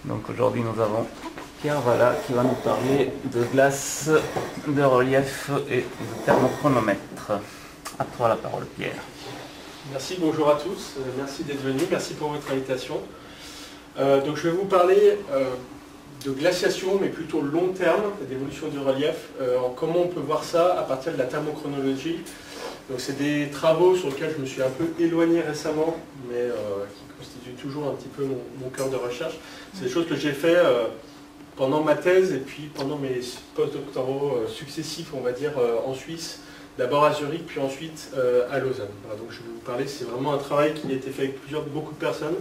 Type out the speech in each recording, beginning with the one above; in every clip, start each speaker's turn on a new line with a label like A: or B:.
A: Donc aujourd'hui nous avons Pierre Valla qui va nous parler de glace, de relief et de thermochronomètre. À toi la parole Pierre.
B: Merci, bonjour à tous, merci d'être venus, merci pour votre invitation. Donc je vais vous parler de glaciation, mais plutôt long terme, d'évolution du relief, comment on peut voir ça à partir de la thermochronologie. Donc c'est des travaux sur lesquels je me suis un peu éloigné récemment, mais qui constituent toujours un petit peu mon cœur de recherche. C'est des choses que j'ai fait pendant ma thèse et puis pendant mes post-doctoraux successifs, on va dire, en Suisse. D'abord à Zurich, puis ensuite à Lausanne. Voilà, donc je vais vous parler, c'est vraiment un travail qui a été fait avec beaucoup de personnes,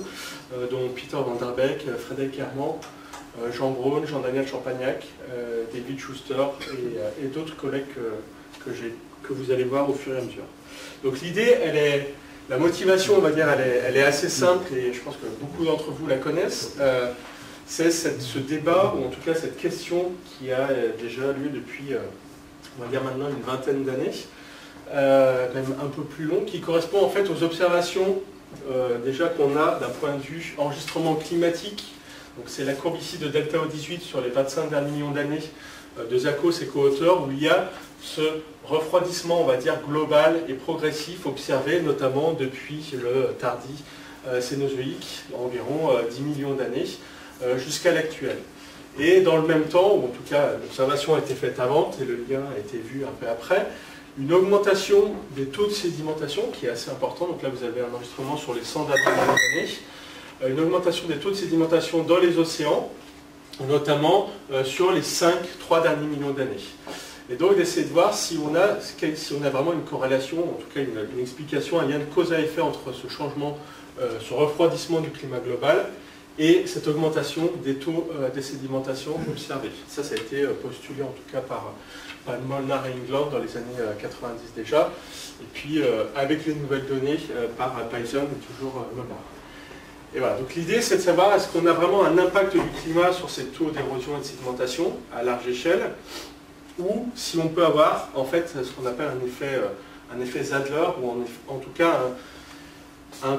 B: dont Peter van der Beek, Frédéric Herman, Jean Braun, Jean-Daniel Champagnac, David Schuster et d'autres collègues que vous allez voir au fur et à mesure. Donc l'idée, la motivation, on va dire, elle est assez simple et je pense que beaucoup d'entre vous la connaissent. C'est ce débat, ou en tout cas cette question qui a déjà lieu depuis... on va dire maintenant une vingtaine d'années, même un peu plus long, qui correspond en fait aux observations déjà qu'on a d'un point de vue enregistrement climatique. Donc c'est la courbe ici de delta O18 sur les 25 derniers millions d'années de Zakos et co-auteurs, où il y a ce refroidissement, on va dire, global et progressif observé notamment depuis le tardi Cénozoïque, environ 10 millions d'années, jusqu'à l'actuel. Et dans le même temps, ou en tout cas l'observation a été faite avant, et le lien a été vu un peu après, une augmentation des taux de sédimentation qui est assez important. Donc là vous avez un enregistrement sur les 100 dernières années, une augmentation des taux de sédimentation dans les océans, notamment sur les 3 derniers millions d'années. Et donc d'essayer de voir si on a vraiment une corrélation, en tout cas une explication, un lien de cause à effet entre ce changement, ce refroidissement du climat global, et cette augmentation des taux de sédimentation observés. Ça a été postulé en tout cas par Molnar et England dans les années 90 déjà, et puis avec les nouvelles données par Bison et toujours Molnar. Et voilà, donc l'idée c'est de savoir est-ce qu'on a vraiment un impact du climat sur ces taux d'érosion et de sédimentation à large échelle, ou si on peut avoir en fait ce qu'on appelle un effet Zadler, ou en tout cas un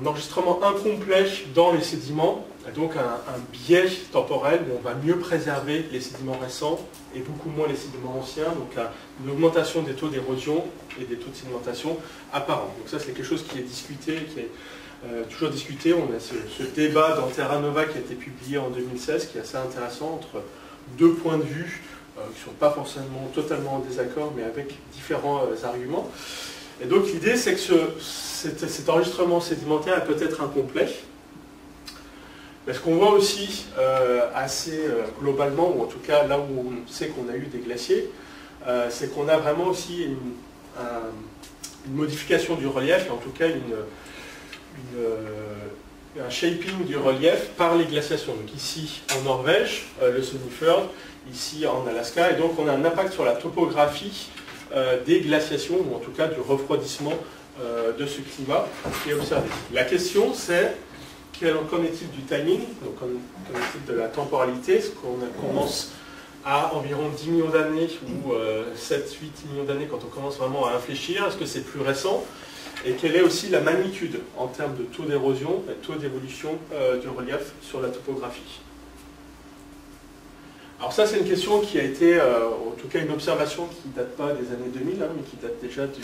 B: enregistrement incomplet dans les sédiments, donc un biais temporel où on va mieux préserver les sédiments récents et beaucoup moins les sédiments anciens, donc une augmentation des taux d'érosion et des taux de sédimentation apparents. Donc ça c'est quelque chose qui est discuté, qui est toujours discuté. On a ce débat dans Terra Nova qui a été publié en 2016 qui est assez intéressant entre deux points de vue qui ne sont pas forcément totalement en désaccord mais avec différents arguments. Et donc l'idée c'est que cet enregistrement sédimentaire est peut-être incomplet. Mais ce qu'on voit aussi assez globalement, ou en tout cas là où on sait qu'on a eu des glaciers, c'est qu'on a vraiment aussi une modification du relief, et en tout cas un shaping du relief par les glaciations. Donc ici en Norvège, le Sonifjord, ici en Alaska, et donc on a un impact sur la topographie des glaciations, ou en tout cas du refroidissement de ce climat qui est observé. La question c'est, qu'en est-il du timing, donc qu'en est-il de la temporalité? Est-ce qu'on commence à environ 10 millions d'années, ou 7-8 millions d'années quand on commence vraiment à infléchir? Est-ce que c'est plus récent? Et quelle est aussi la magnitude en termes de taux d'érosion et taux d'évolution du relief sur la topographie? Alors ça c'est une question qui a été, en tout cas une observation qui ne date pas des années 2000, mais qui date déjà du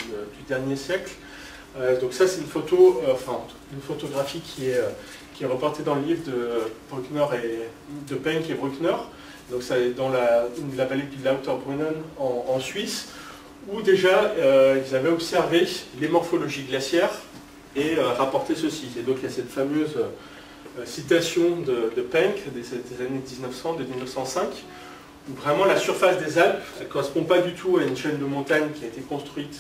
B: dernier siècle. Donc ça c'est une photographie qui est reportée dans le livre de Bruckner de Penck et Bruckner. Donc ça est dans la vallée du Lauterbrunnen en Suisse, où déjà ils avaient observé les morphologies glaciaires et rapporté ceci. Et donc il y a cette fameuse citation de Penck des années 1900, de 1905, où vraiment la surface des Alpes ne correspond pas du tout à une chaîne de montagnes qui a été construite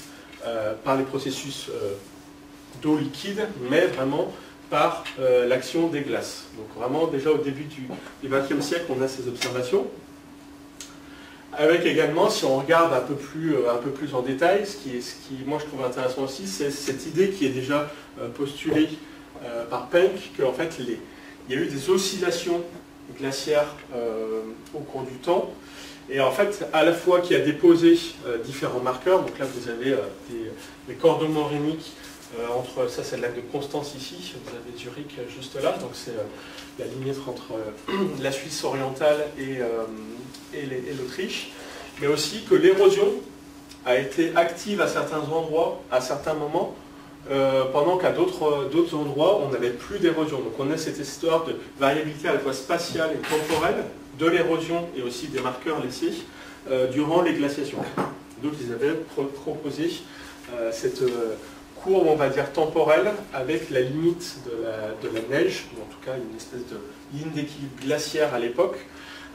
B: par les processus d'eau liquide, mais vraiment par l'action des glaces. Donc vraiment déjà au début du XXe siècle, on a ces observations. Avec également, si on regarde un peu plus en détail, ce qui moi je trouve intéressant aussi, c'est cette idée qui est déjà postulée par Penck, qu'en fait il y a eu des oscillations glaciaires au cours du temps, et en fait à la fois qui a déposé différents marqueurs. Donc là vous avez des cordes moréniques entre, ça c'est le lac de Constance ici, vous avez Zurich juste là, donc c'est la limite entre la Suisse orientale et l'Autriche, mais aussi que l'érosion a été active à certains endroits, à certains moments, pendant qu'à d'autres endroits, on n'avait plus d'érosion. Donc on a cette histoire de variabilité à la fois spatiale et temporelle, de l'érosion et aussi des marqueurs laissés durant les glaciations. Donc ils avaient proposé cette courbe, on va dire, temporelle, avec la limite de la neige, ou en tout cas une espèce de ligne d'équilibre glaciaire à l'époque,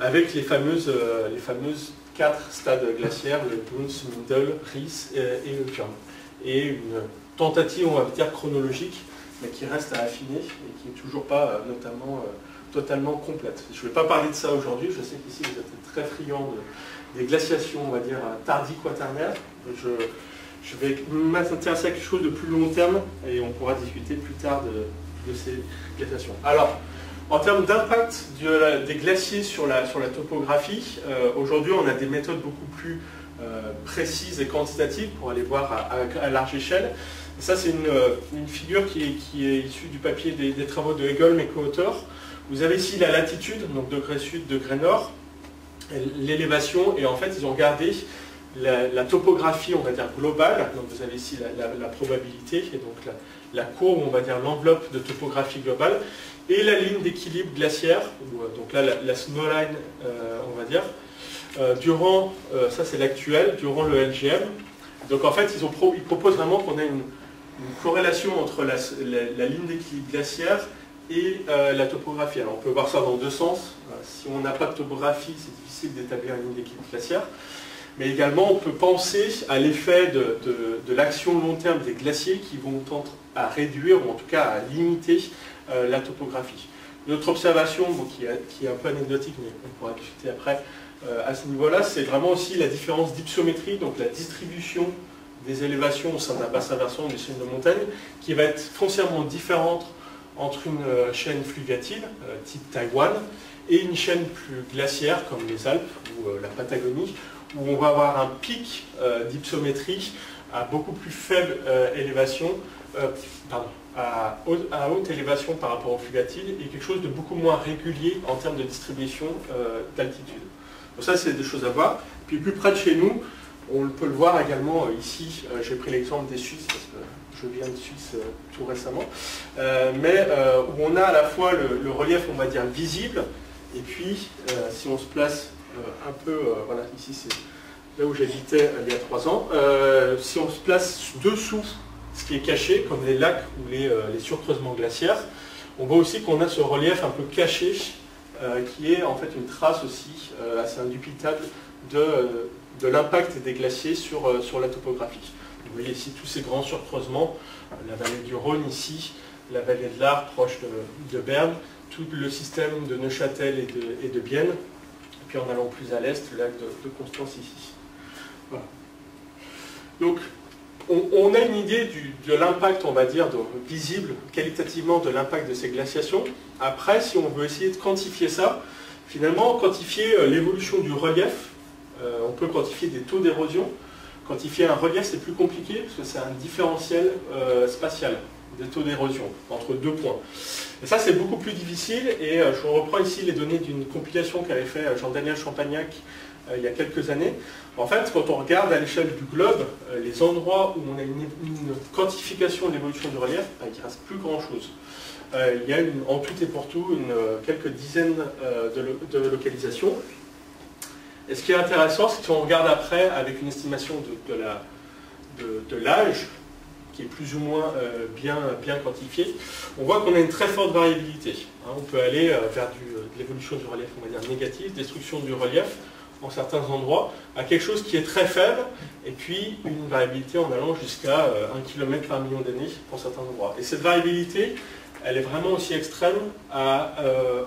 B: avec les fameuses 4 stades glaciaires, le Bruns, Mindel, Ries et le Kurm. Et une tentative, on va dire, chronologique, mais qui reste à affiner et qui n'est toujours pas totalement complète. Je ne vais pas parler de ça aujourd'hui, je sais qu'ici vous êtes très friands des glaciations, on va dire, tardi-quaternaires. Je vais m'intéresser à quelque chose de plus long terme et on pourra discuter plus tard de ces glaciations. Alors, en termes d'impact des glaciers sur la topographie, aujourd'hui on a des méthodes beaucoup plus précises et quantitatives pour aller voir à large échelle. Et ça c'est une figure qui est issue du papier des travaux de Hegel, mes co-auteurs. Vous avez ici la latitude, donc degré sud, degré nord, l'élévation, et en fait ils ont gardé la topographie, on va dire, globale. Donc vous avez ici la probabilité, et donc la courbe, on va dire, l'enveloppe de topographie globale, et la ligne d'équilibre glaciaire, donc là la snowline, on va dire, durant, ça c'est l'actuel, durant le LGM. Donc en fait, ils proposent vraiment qu'on ait une corrélation entre la ligne d'équilibre glaciaire et la topographie. Alors on peut voir ça dans deux sens. Si on n'a pas de topographie, c'est difficile d'établir une ligne d'équilibre glaciaire. Mais également, on peut penser à l'effet de l'action long terme des glaciers qui vont tendre à réduire, ou en tout cas à limiter la topographie. Notre observation, qui est un peu anecdotique, mais on pourra discuter après à ce niveau-là, c'est vraiment aussi la différence d'hypsométrie, donc la distribution des élévations au sein d'un bassin versant, des chaînes de montagne, qui va être foncièrement différente entre une chaîne fluviatile, type Taïwan, et une chaîne plus glaciaire, comme les Alpes ou la Patagonie, où on va avoir un pic d'hypsométrie à beaucoup plus faible élévation, à haute élévation par rapport au fluviatile, et quelque chose de beaucoup moins régulier en termes de distribution d'altitude. Donc ça, c'est des choses à voir. Puis plus près de chez nous, on peut le voir également ici, j'ai pris l'exemple des Suisses, parce que je viens de Suisse tout récemment, où on a à la fois le relief, on va dire, visible, et puis si on se place un peu, voilà, ici c'est là où j'habitais il y a 3 ans, si on se place dessous ce qui est caché, comme les lacs ou les surcreusements glaciaires, on voit aussi qu'on a ce relief un peu caché, qui est en fait une trace aussi assez indubitable de l'impact des glaciers sur la topographie. Vous voyez ici tous ces grands surcreusements, la vallée du Rhône ici, la vallée de l'Arc proche de Berne, tout le système de Neuchâtel et de Bienne, et puis en allant plus à l'est, le lac de Constance ici. Voilà. Donc, on a une idée de l'impact, on va dire, visible qualitativement de l'impact de ces glaciations. Après, si on veut essayer de quantifier ça, finalement, quantifier l'évolution du relief, on peut quantifier des taux d'érosion. Quantifier un relief, c'est plus compliqué, parce que c'est un différentiel spatial des taux d'érosion entre 2 points. Et ça, c'est beaucoup plus difficile, et je reprends ici les données d'une compilation qu'avait fait Jean-Daniel Champagnac il y a quelques années. En fait, quand on regarde à l'échelle du globe, les endroits où on a une quantification de l'évolution du relief, il ne reste plus grand-chose. Il y a en tout et pour tout quelques dizaines de localisations. Et ce qui est intéressant, c'est que si on regarde après avec une estimation de l'âge, qui est plus ou moins bien quantifié, on voit qu'on a une très forte variabilité. On peut aller vers de l'évolution du relief, on va dire négative, destruction du relief en certains endroits, à quelque chose qui est très faible, et puis une variabilité en allant jusqu'à 1 km par million d'années pour certains endroits. Et cette variabilité, elle est vraiment aussi extrême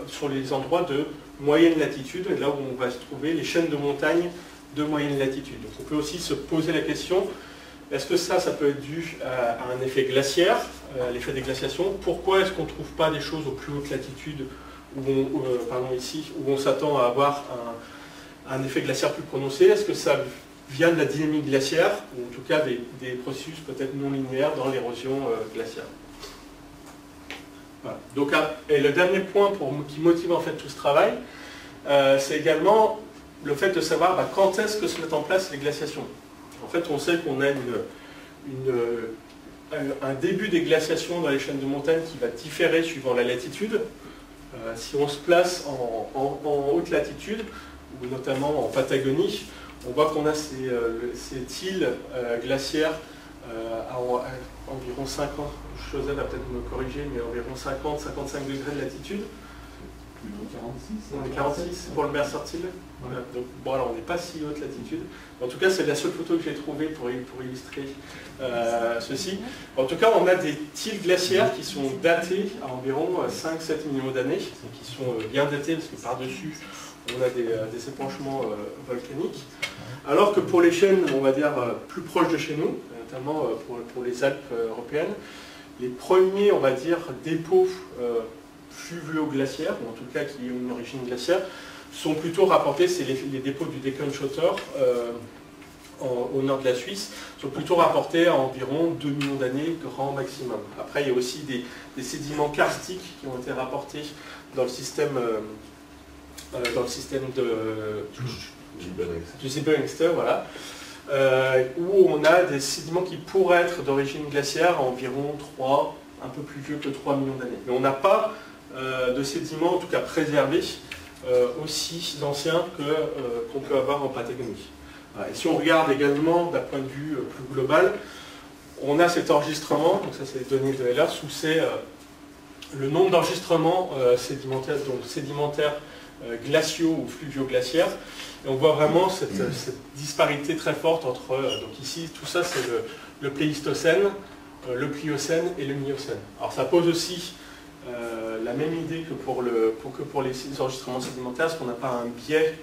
B: sur les endroits de moyenne latitude, et là où on va se trouver les chaînes de montagnes de moyenne latitude. Donc on peut aussi se poser la question, est-ce que ça peut être dû à un effet glaciaire, l'effet des glaciations? Pourquoi est-ce qu'on ne trouve pas des choses aux plus hautes latitudes, où on s'attend à avoir un effet glaciaire plus prononcé? Est-ce que ça vient de la dynamique glaciaire, ou en tout cas des processus peut-être non linéaires dans l'érosion glaciaire. Voilà. Donc, et le dernier point qui motive en fait tout ce travail, c'est également le fait de savoir quand est-ce que se mettent en place les glaciations. En fait, on sait qu'on a un début des glaciations dans les chaînes de montagne qui va différer suivant la latitude. Si on se place en haute latitude, ou notamment en Patagonie, on voit qu'on a ces îles glaciaires à environ 50, José va peut-être me corriger, mais environ 50-55 degrés de latitude. On est 46 pour le Mercertil. Voilà. Donc, bon, alors on n'est pas si haute latitude. En tout cas, c'est la seule photo que j'ai trouvée pour illustrer ceci. En tout cas, on a des îles glaciaires qui sont datées à environ 5-7 millions d'années, qui sont bien datées parce que par-dessus, on a des épanchements volcaniques. Alors que pour les chaînes, on va dire, plus proches de chez nous, notamment pour les Alpes européennes, les premiers, on va dire, dépôts fluvio-glaciaires, ou en tout cas qui ont une origine glaciaire, sont plutôt rapportés, c'est les dépôts du Deccan-Schotter au nord de la Suisse, sont plutôt rapportés à environ 2 millions d'années, grand maximum. Après, il y a aussi des sédiments karstiques qui ont été rapportés dans le système du Siebenexter, voilà, où on a des sédiments qui pourraient être d'origine glaciaire à environ un peu plus vieux que 3 millions d'années. Mais on n'a pas de sédiments, en tout cas préservés, aussi anciens qu'on peut avoir en Patagonie. Et si on regarde également d'un point de vue plus global, on a cet enregistrement, donc ça c'est les données de Ehlers, où c'est le nombre d'enregistrements sédimentaires glaciaux ou fluvio-glaciaires. Et on voit vraiment cette disparité très forte entre, donc ici, tout ça c'est le Pléistocène, le Pliocène et le Miocène. Alors ça pose aussi la même idée que pour les enregistrements sédimentaires, parce qu'on n'a pas un biais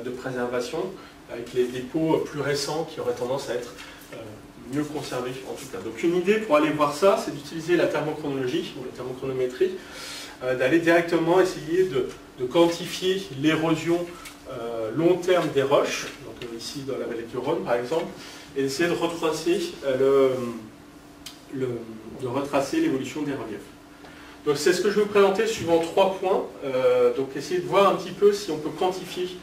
B: de préservation, avec les dépôts plus récents qui auraient tendance à être mieux conservés en tout cas. Donc une idée pour aller voir ça, c'est d'utiliser la thermochronologie, ou la thermochronométrie, d'aller directement essayer de quantifier l'érosion long terme des roches, donc ici dans la vallée du Rhône par exemple, et d'essayer de retracer l'évolution des reliefs. Donc c'est ce que je vais vous présenter suivant 3 points. Donc essayer de voir un petit peu si on peut quantifier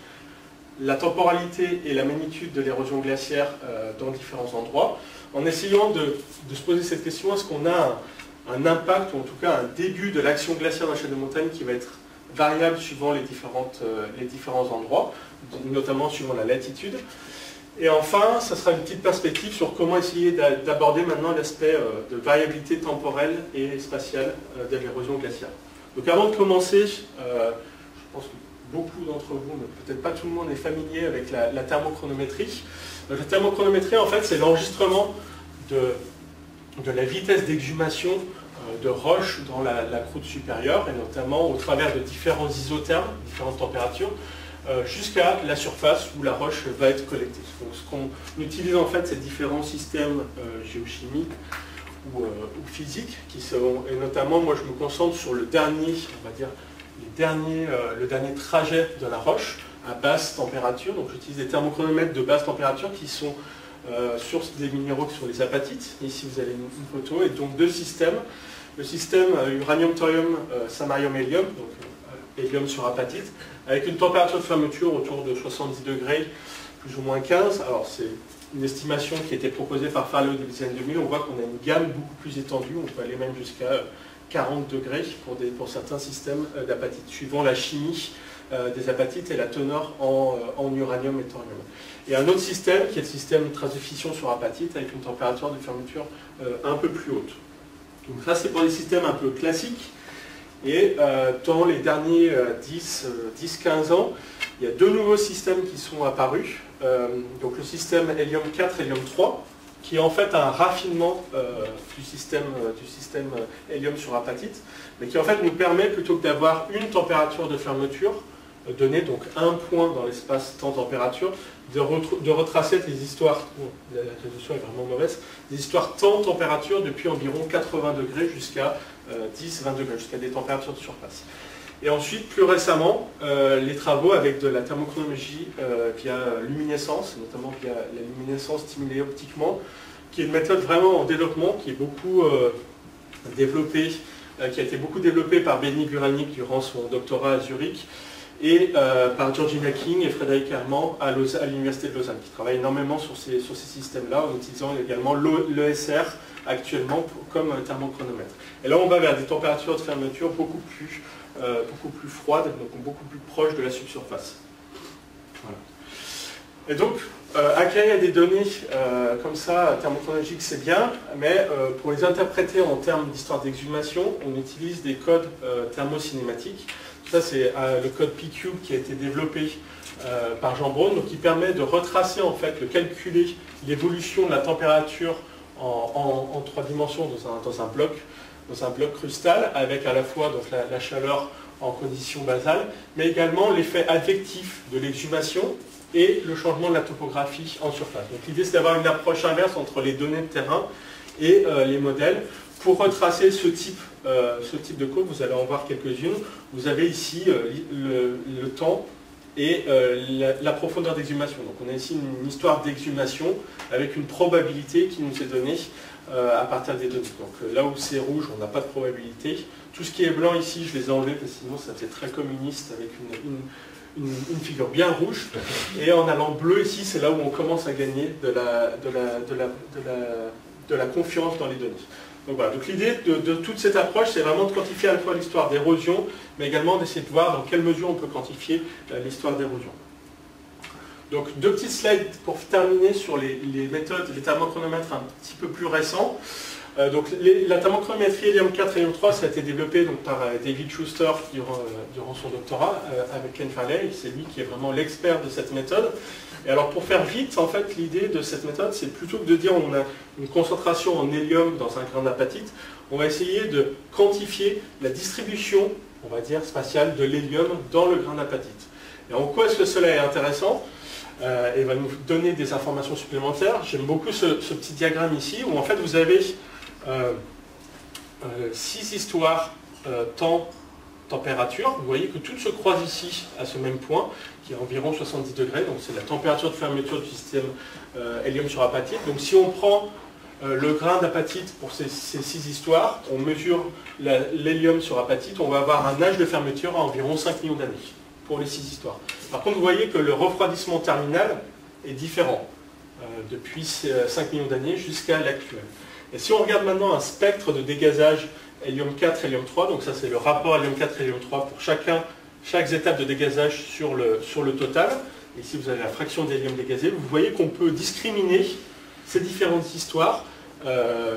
B: la temporalité et la magnitude de l'érosion glaciaire dans différents endroits, en essayant de se poser cette question, est-ce qu'on a un impact, ou en tout cas un début de l'action glaciaire dans la chaîne de montagne qui va être variable suivant les différents endroits, notamment suivant la latitude. Et enfin, ça sera une petite perspective sur comment essayer d'aborder maintenant l'aspect de variabilité temporelle et spatiale de l'érosion glaciaire. Donc avant de commencer, je pense que beaucoup d'entre vous, mais peut-être pas tout le monde, est familier avec la thermochronométrie. Donc, la thermochronométrie, en fait, c'est l'enregistrement de la vitesse d'exhumation de roches dans la croûte supérieure, et notamment au travers de différents isothermes, différentes températures, jusqu'à la surface où la roche va être collectée. Donc ce qu'on utilise en fait, c'est différents systèmes géochimiques ou physiques, et notamment moi je me concentre sur le dernier trajet de la roche à basse température. Donc j'utilise des thermochronomètres de basse température qui sont sur des minéraux qui sont les apatites. Ici vous avez une photo, et donc 2 systèmes. Le système uranium-thorium, samarium-hélium, donc hélium sur apatite, avec une température de fermeture autour de 70 degrés, plus ou moins 15. Alors c'est une estimation qui a été proposée par Farley au début des années 2000. On voit qu'on a une gamme beaucoup plus étendue, on peut aller même jusqu'à 40 degrés pour certains systèmes d'apatite, suivant la chimie des apatites et la teneur en uranium et thorium. Et un autre système qui est le système trace de fission sur apatite, avec une température de fermeture un peu plus haute. Donc ça c'est pour les systèmes un peu classiques. Et dans les derniers 10-15 ans, il y a 2 nouveaux systèmes qui sont apparus. Donc le système hélium 4, hélium 3, qui est en fait un raffinement du système hélium sur apatite, mais qui en fait nous permet, plutôt que d'avoir une température de fermeture, donner donc un point dans l'espace temps-température, de retracer les histoires, la résolution est vraiment mauvaise, des histoires temps-température depuis environ 80 degrés jusqu'à 10-20 degrés, jusqu'à des températures de surface. Et ensuite, plus récemment, les travaux avec de la thermochronologie via luminescence, notamment via la luminescence stimulée optiquement, qui est une méthode vraiment en développement, qui est beaucoup développée, qui a été beaucoup développée par Benny Buralnik durant son doctorat à Zurich, et par Georgina King et Frédéric Herman à l'Université de Lausanne, qui travaillent énormément sur ces systèmes-là, en utilisant également l'ESR actuellement comme un thermochronomètre. Et là, on va vers des températures de fermeture beaucoup plus froides, donc beaucoup plus proches de la subsurface. Voilà. Et donc, acquérir des données comme ça, thermochronologiques, c'est bien, mais pour les interpréter en termes d'histoire d'exhumation, on utilise des codes thermocinématiques. Ça, c'est le code PQ qui a été développé par Jean Braun, donc qui permet de retracer, en fait, de calculer l'évolution de la température en 3 dimensions dans un bloc cristal, avec à la fois donc, la chaleur en conditions basales, mais également l'effet advectif de l'exhumation et le changement de la topographie en surface. Donc l'idée, c'est d'avoir une approche inverse entre les données de terrain et les modèles. Pour retracer ce type de code, vous allez en voir quelques-unes. Vous avez ici le temps et la profondeur d'exhumation. Donc on a ici une histoire d'exhumation avec une probabilité qui nous est donnée à partir des données. Donc là où c'est rouge, on n'a pas de probabilité. Tout ce qui est blanc ici, je les ai enlevés parce que sinon ça faisait très communiste avec une figure bien rouge. Et en allant bleu ici, c'est là où on commence à gagner de la confiance dans les données. Donc voilà, donc l'idée de toute cette approche, c'est vraiment de quantifier à la fois l'histoire d'érosion, mais également d'essayer de voir dans quelle mesure on peut quantifier l'histoire d'érosion. Donc 2 petites slides pour terminer sur les méthodes, les thermochronomètres un petit peu plus récents. Donc la thermochronométrie hélium 4 et hélium 3, ça a été développé donc, par David Schuster durant son doctorat avec Ken Farley. C'est lui qui est vraiment l'expert de cette méthode. Et alors pour faire vite, en fait, l'idée de cette méthode, c'est plutôt que de dire on a une concentration en hélium dans un grain d'apatite, on va essayer de quantifier la distribution, on va dire, spatiale de l'hélium dans le grain d'apatite. Et en quoi est-ce que cela est intéressant et va nous donner des informations supplémentaires. J'aime beaucoup ce petit diagramme ici, où en fait vous avez 6 histoires temps, température. Vous voyez que tout se croise ici à ce même point, qui est environ 70 degrés. Donc c'est la température de fermeture du système hélium sur apatite. Donc si on prend le grain d'apatite pour ces 6 histoires, on mesure l'hélium sur apatite, on va avoir un âge de fermeture à environ 5 millions d'années pour les 6 histoires. Par contre, vous voyez que le refroidissement terminal est différent depuis 5 millions d'années jusqu'à l'actuel. Et si on regarde maintenant un spectre de dégazage hélium 4 et hélium 3, donc ça c'est le rapport hélium 4 et hélium 3 pour chaque étape de dégazage sur le total. Ici vous avez la fraction d'hélium dégazé. Vous voyez qu'on peut discriminer ces différentes histoires,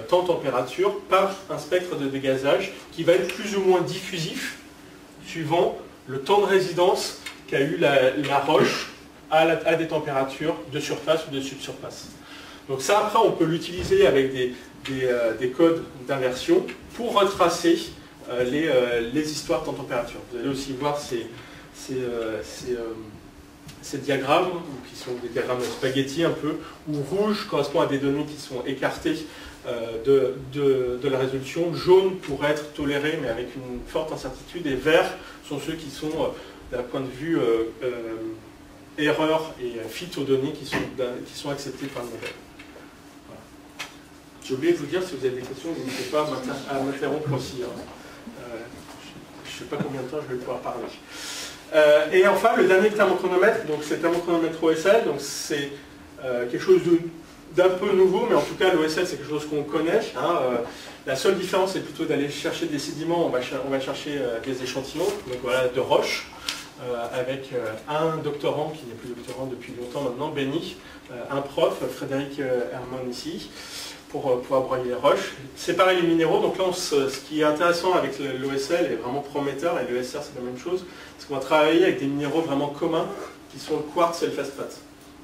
B: temps, température, par un spectre de dégazage qui va être plus ou moins diffusif suivant le temps de résidence qu'a eu la roche à des températures de surface ou de subsurface. Donc ça, après, on peut l'utiliser avec des codes d'inversion pour retracer les histoires temps-température. Vous allez aussi voir ces diagrammes, qui sont des diagrammes de spaghetti un peu, où rouge correspond à des données qui sont écartées de la résolution, jaune pourrait être toléré mais avec une forte incertitude, et vert sont ceux qui sont d'un point de vue erreur et fit aux données qui sont acceptées par le modèle. Voilà. J'ai oublié de vous dire, si vous avez des questions, n'hésitez pas à m'interrompre aussi. Je ne sais pas combien de temps je vais pouvoir parler. Et enfin, le dernier thermochronomètre, donc c'est le thermochronomètre OSL, donc c'est quelque chose d'un peu nouveau, mais en tout cas l'OSL c'est quelque chose qu'on connaît. La seule différence c'est plutôt d'aller chercher des sédiments, on va chercher des échantillons, donc voilà, de roches, avec un doctorant qui n'est plus doctorant depuis longtemps maintenant, Benny, un prof, Frédéric Herman ici, pour pouvoir broyer les roches. Séparer les minéraux, donc là ce qui est intéressant avec l'OSL est vraiment prometteur, et le SR c'est la même chose, c'est qu'on va travailler avec des minéraux vraiment communs qui sont le quartz et le feldspath.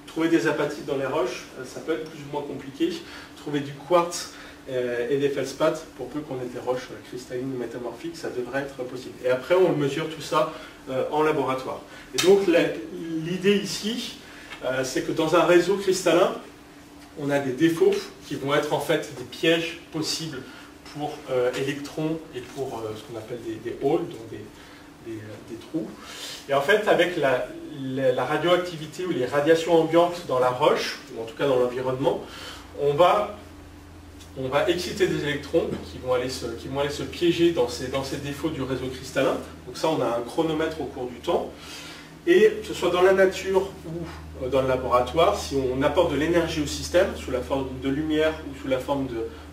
B: Trouver des apatites dans les roches, ça peut être plus ou moins compliqué. Trouver du quartz et des feldspaths, pour peu qu'on ait des roches cristallines ou métamorphiques, ça devrait être possible. Et après, on mesure tout ça en laboratoire. Et donc, l'idée ici, c'est que dans un réseau cristallin, on a des défauts qui vont être en fait des pièges possibles pour électrons et pour ce qu'on appelle des holes, donc des trous. Et en fait, avec la radioactivité ou les radiations ambiantes dans la roche, ou en tout cas dans l'environnement, on va exciter des électrons qui vont aller se piéger dans ces défauts du réseau cristallin. Donc ça, on a un chronomètre au cours du temps. Et que ce soit dans la nature ou dans le laboratoire, si on apporte de l'énergie au système, sous la forme de lumière ou sous la forme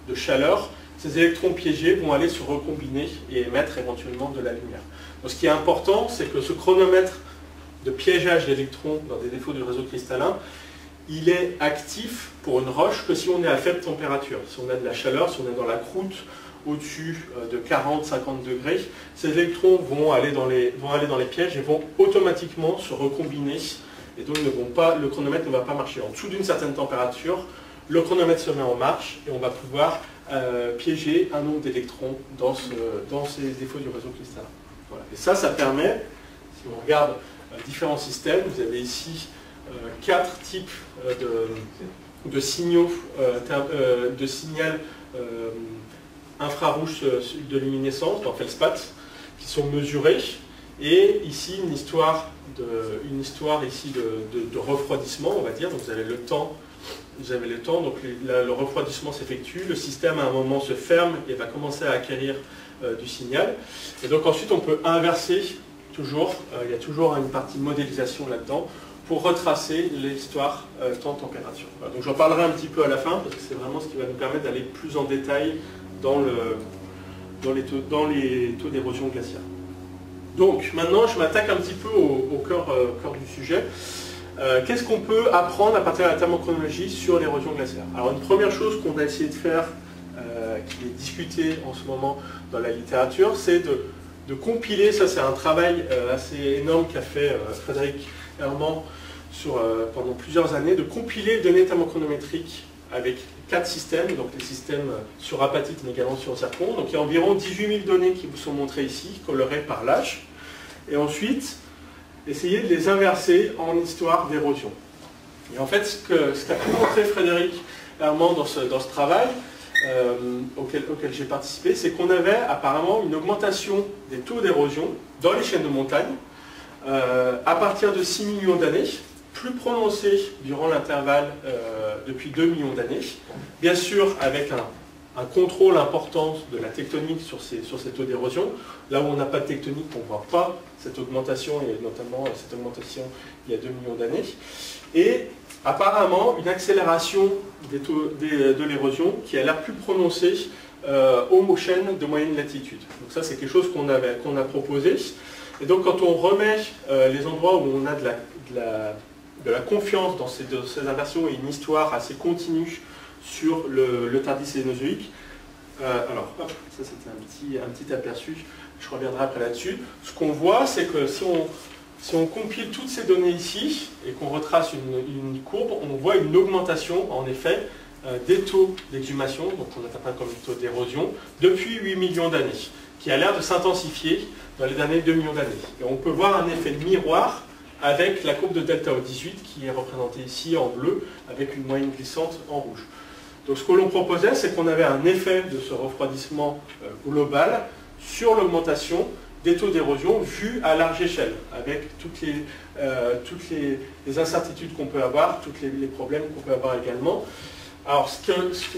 B: de chaleur, ces électrons piégés vont aller se recombiner et émettre éventuellement de la lumière. Donc ce qui est important, c'est que ce chronomètre de piégeage d'électrons dans des défauts du réseau cristallin, il est actif pour une roche que si on est à faible température. Si on a de la chaleur, si on est dans la croûte au-dessus de 40-50 degrés, ces électrons vont aller dans les pièges et vont automatiquement se recombiner et donc le chronomètre ne va pas marcher. En dessous d'une certaine température, le chronomètre se met en marche et on va pouvoir piéger un nombre d'électrons dans ces défauts du réseau cristallin. Voilà. Et ça permet, si on regarde différents systèmes, vous avez ici 4 types de signaux, de signal infrarouge de luminescence dans Feldspath qui sont mesurés, et ici une histoire ici de refroidissement, on va dire. Donc vous avez le temps, donc le refroidissement s'effectue, le système à un moment se ferme et va commencer à acquérir du signal, et donc ensuite on peut inverser toujours, il y a toujours une partie modélisation là-dedans pour retracer l'histoire temps-température. Voilà. Donc j'en parlerai un petit peu à la fin parce que c'est vraiment ce qui va nous permettre d'aller plus en détail dans les taux d'érosion glaciaire. Donc maintenant je m'attaque un petit peu au cœur du sujet. Qu'est-ce qu'on peut apprendre à partir de la thermochronologie sur l'érosion glaciaire? Alors une première chose qu'on a essayé de faire, qui est discutée en ce moment dans la littérature, c'est de compiler, ça c'est un travail assez énorme qu'a fait Frédéric Herman pendant plusieurs années, de compiler les données thermochronométriques avec 4 systèmes, donc les systèmes sur apatite mais également sur zircon. Donc il y a environ 18 000 données qui vous sont montrées ici, colorées par l'âge. Et ensuite, essayer de les inverser en histoire d'érosion. Et en fait, ce qu'a pu montrer Frédéric Herman dans ce travail, auquel j'ai participé, c'est qu'on avait apparemment une augmentation des taux d'érosion dans les chaînes de montagne à partir de 6 millions d'années, plus prononcée durant l'intervalle depuis 2 millions d'années, bien sûr avec un contrôle important de la tectonique sur ces taux d'érosion. Là où on n'a pas de tectonique, on ne voit pas cette augmentation, et notamment cette augmentation il y a 2 millions d'années. Et apparemment une accélération de l'érosion qui a l'air plus prononcée aux chaînes de moyenne latitude. Donc ça c'est quelque chose qu'on a proposé. Et donc quand on remet les endroits où on a de la confiance dans ces inversions et une histoire assez continue sur le Tardis-Cénozoïque, alors hop, ça c'était un petit aperçu, je reviendrai après là-dessus. Ce qu'on voit, c'est que si on compile toutes ces données ici et qu'on retrace une courbe, on voit une augmentation en effet des taux d'exhumation, donc on atteint comme taux d'érosion, depuis 8 millions d'années, qui a l'air de s'intensifier dans les derniers 2 millions d'années. Et on peut voir un effet miroir avec la courbe de delta O18 qui est représentée ici en bleu avec une moyenne glissante en rouge. Donc ce que l'on proposait, c'est qu'on avait un effet de ce refroidissement global sur l'augmentation des taux d'érosion vus à large échelle, avec toutes les incertitudes qu'on peut avoir, tous les problèmes qu'on peut avoir également. Alors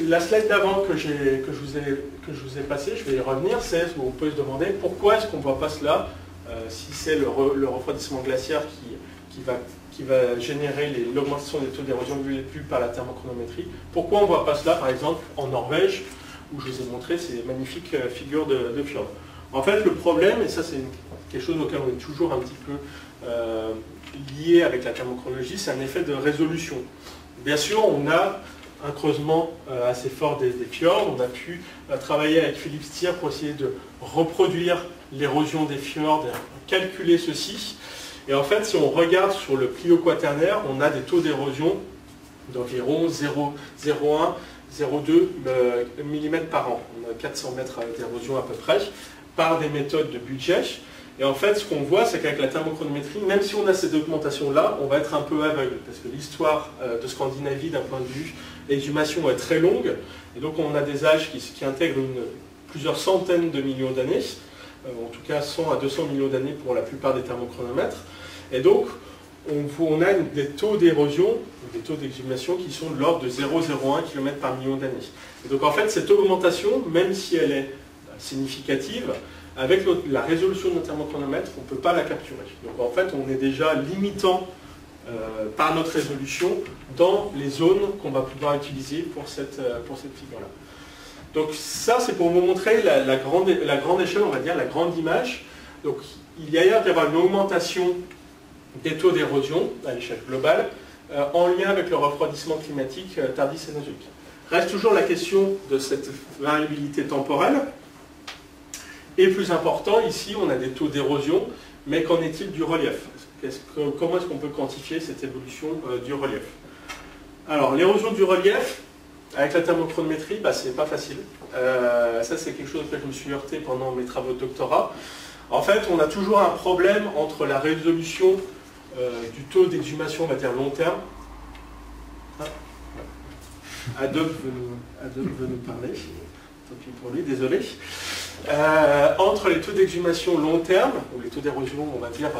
B: la slide d'avant que je vous ai passée, je vais y revenir, c'est où on peut se demander pourquoi est-ce qu'on ne voit pas cela, si c'est le refroidissement glaciaire qui va générer l'augmentation des taux d'érosion vus par la thermochronométrie. Pourquoi on ne voit pas cela, par exemple, en Norvège, où je vous ai montré ces magnifiques figures de fjords. En fait, le problème, et ça c'est quelque chose auquel on est toujours un petit peu lié avec la thermochronologie, c'est un effet de résolution. Bien sûr, on a un creusement assez fort des fjords, on a pu travailler avec Philippe Stier pour essayer de reproduire l'érosion des fjords, calculer ceci. Et en fait, si on regarde sur le Clio quaternaire, on a des taux d'érosion d'environ 0,01, 0,2 mm par an. On a 400 mètres d'érosion à peu près, par des méthodes de budget. Et en fait, ce qu'on voit, c'est qu'avec la thermochronométrie, même si on a cette augmentation-là, on va être un peu aveugle, parce que l'histoire de Scandinavie, d'un point de vue exhumation, est très longue. Et donc, on a des âges qui intègrent plusieurs centaines de millions d'années. en tout cas 100 à 200 millions d'années pour la plupart des thermochronomètres. Et donc, on a des taux d'érosion, des taux d'exhumation qui sont de l'ordre de 0,01 km par million d'années. Et donc en fait, cette augmentation, même si elle est significative, avec la résolution de nos thermochronomètres, on ne peut pas la capturer. Donc en fait, on est déjà limitant par notre résolution dans les zones qu'on va pouvoir utiliser pour cette figure-là. Donc ça, c'est pour vous montrer la grande échelle, on va dire, la grande image. Donc il y a l'air d'y avoir une augmentation des taux d'érosion à l'échelle globale en lien avec le refroidissement climatique tardicénozoïque. Reste toujours la question de cette variabilité temporelle. Et plus important, ici, on a des taux d'érosion, mais qu'en est-il du relief? Comment est-ce qu'on peut quantifier cette évolution du relief? Alors, l'érosion du relief, avec la thermochronométrie, c'est pas facile. Ça, c'est quelque chose auquel je me suis heurté pendant mes travaux de doctorat. En fait, on a toujours un problème entre la résolution du taux d'exhumation, on va dire long terme. Adobe veut nous parler. Tant pis pour lui, désolé. Entre les taux d'exhumation long terme, ou les taux d'érosion, on va dire,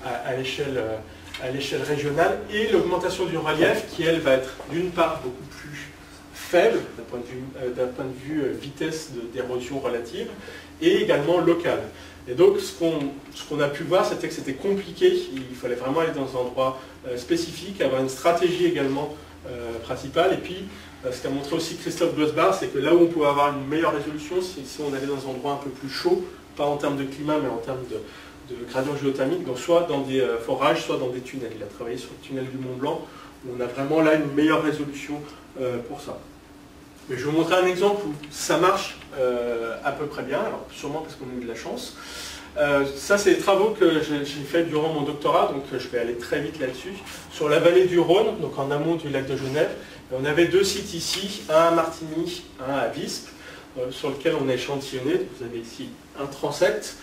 B: à l'échelle régionale, et l'augmentation du relief, qui, elle, va être d'une part beaucoup plus faible, d'un point de vue vitesse d'érosion relative, et également locale. Et donc, ce qu'on a pu voir, c'était que c'était compliqué, il fallait vraiment aller dans un endroit spécifique, avoir une stratégie également principale, et puis ce qu'a montré aussi Christophe Blossbard, c'est que là où on pouvait avoir une meilleure résolution, c'est si on allait dans un endroit un peu plus chaud, pas en termes de climat, mais en termes de gradient géothermique, donc soit dans des forages, soit dans des tunnels. Il a travaillé sur le tunnel du Mont Blanc, où on a vraiment là une meilleure résolution pour ça. Mais je vais vous montrer un exemple où ça marche à peu près bien, alors sûrement parce qu'on a eu de la chance. Ça, c'est des travaux que j'ai fait durant mon doctorat, donc je vais aller très vite là-dessus, sur la vallée du Rhône, donc en amont du lac de Genève. Et on avait deux sites ici, un à Martigny, un à Visp, sur lequel on a échantillonné. Vous avez ici un transect,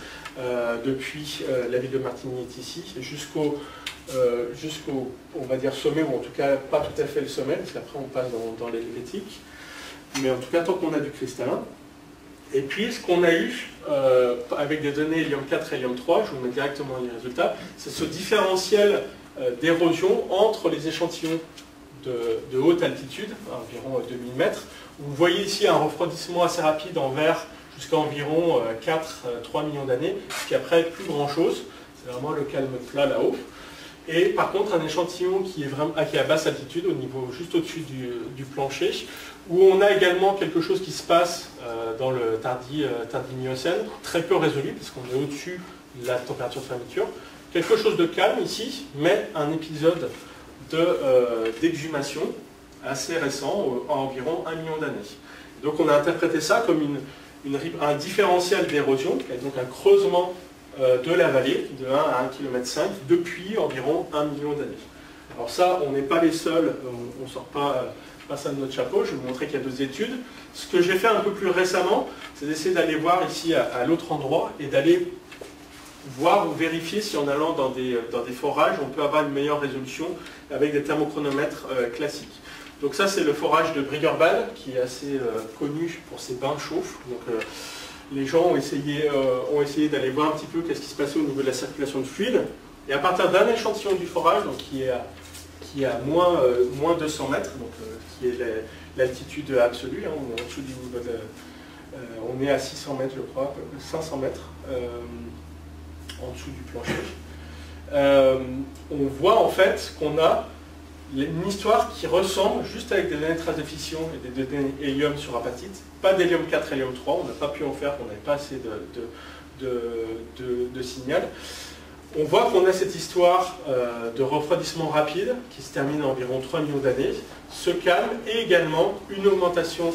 B: depuis la ville de Martigny est ici, jusqu'au, on va dire, sommet, ou en tout cas pas tout à fait le sommet, parce qu'après on passe dans l'helvétique. Mais en tout cas, tant qu'on a du cristallin. Et puis, ce qu'on a eu, avec des données hélium 4 et hélium 3, je vous mets directement les résultats, c'est ce différentiel d'érosion entre les échantillons de haute altitude, environ 2000 mètres. Vous voyez ici un refroidissement assez rapide en vert jusqu'à environ 3 millions d'années, puis après, plus grand-chose. C'est vraiment le calme plat là-haut. Et par contre, un échantillon qui est à basse altitude, au niveau juste au-dessus du plancher, où on a également quelque chose qui se passe dans le Tardi-Miocène, très peu résolu, puisqu'on est au-dessus de la température de fermeture. Quelque chose de calme ici, mais un épisode d'exhumation assez récent, à environ 1 million d'années. Donc on a interprété ça comme un différentiel d'érosion, et donc un creusement de la vallée, de 1 à 1,5 km, depuis environ 1 million d'années. Alors ça, on n'est pas les seuls, on ne sort pas ça de notre chapeau, je vais vous montrer qu'il y a d'autres études. Ce que j'ai fait un peu plus récemment, c'est d'essayer d'aller voir ici à l'autre endroit, et d'aller voir ou vérifier si en allant dans des forages, on peut avoir une meilleure résolution avec des thermochronomètres classiques. Donc ça, c'est le forage de Briggerbad, qui est assez connu pour ses bains chauds. Donc, les gens ont essayé d'aller voir un petit peu qu'est-ce qui se passait au niveau de la circulation de fluide. Et à partir d'un échantillon du forage, donc qui est à moins 200 mètres, donc, qui est l'altitude absolue, hein, on est en dessous du niveau on est à 600 mètres, je crois, 500 mètres en dessous du plancher. On voit en fait qu'on a une histoire qui ressemble, juste avec des données de trace de fission et des données hélium sur apatite, pas d'hélium 4, hélium 3, on n'a pas pu en faire, on n'avait pas assez de signal. On voit qu'on a cette histoire de refroidissement rapide qui se termine à environ 3 millions d'années, se calme, et également une augmentation,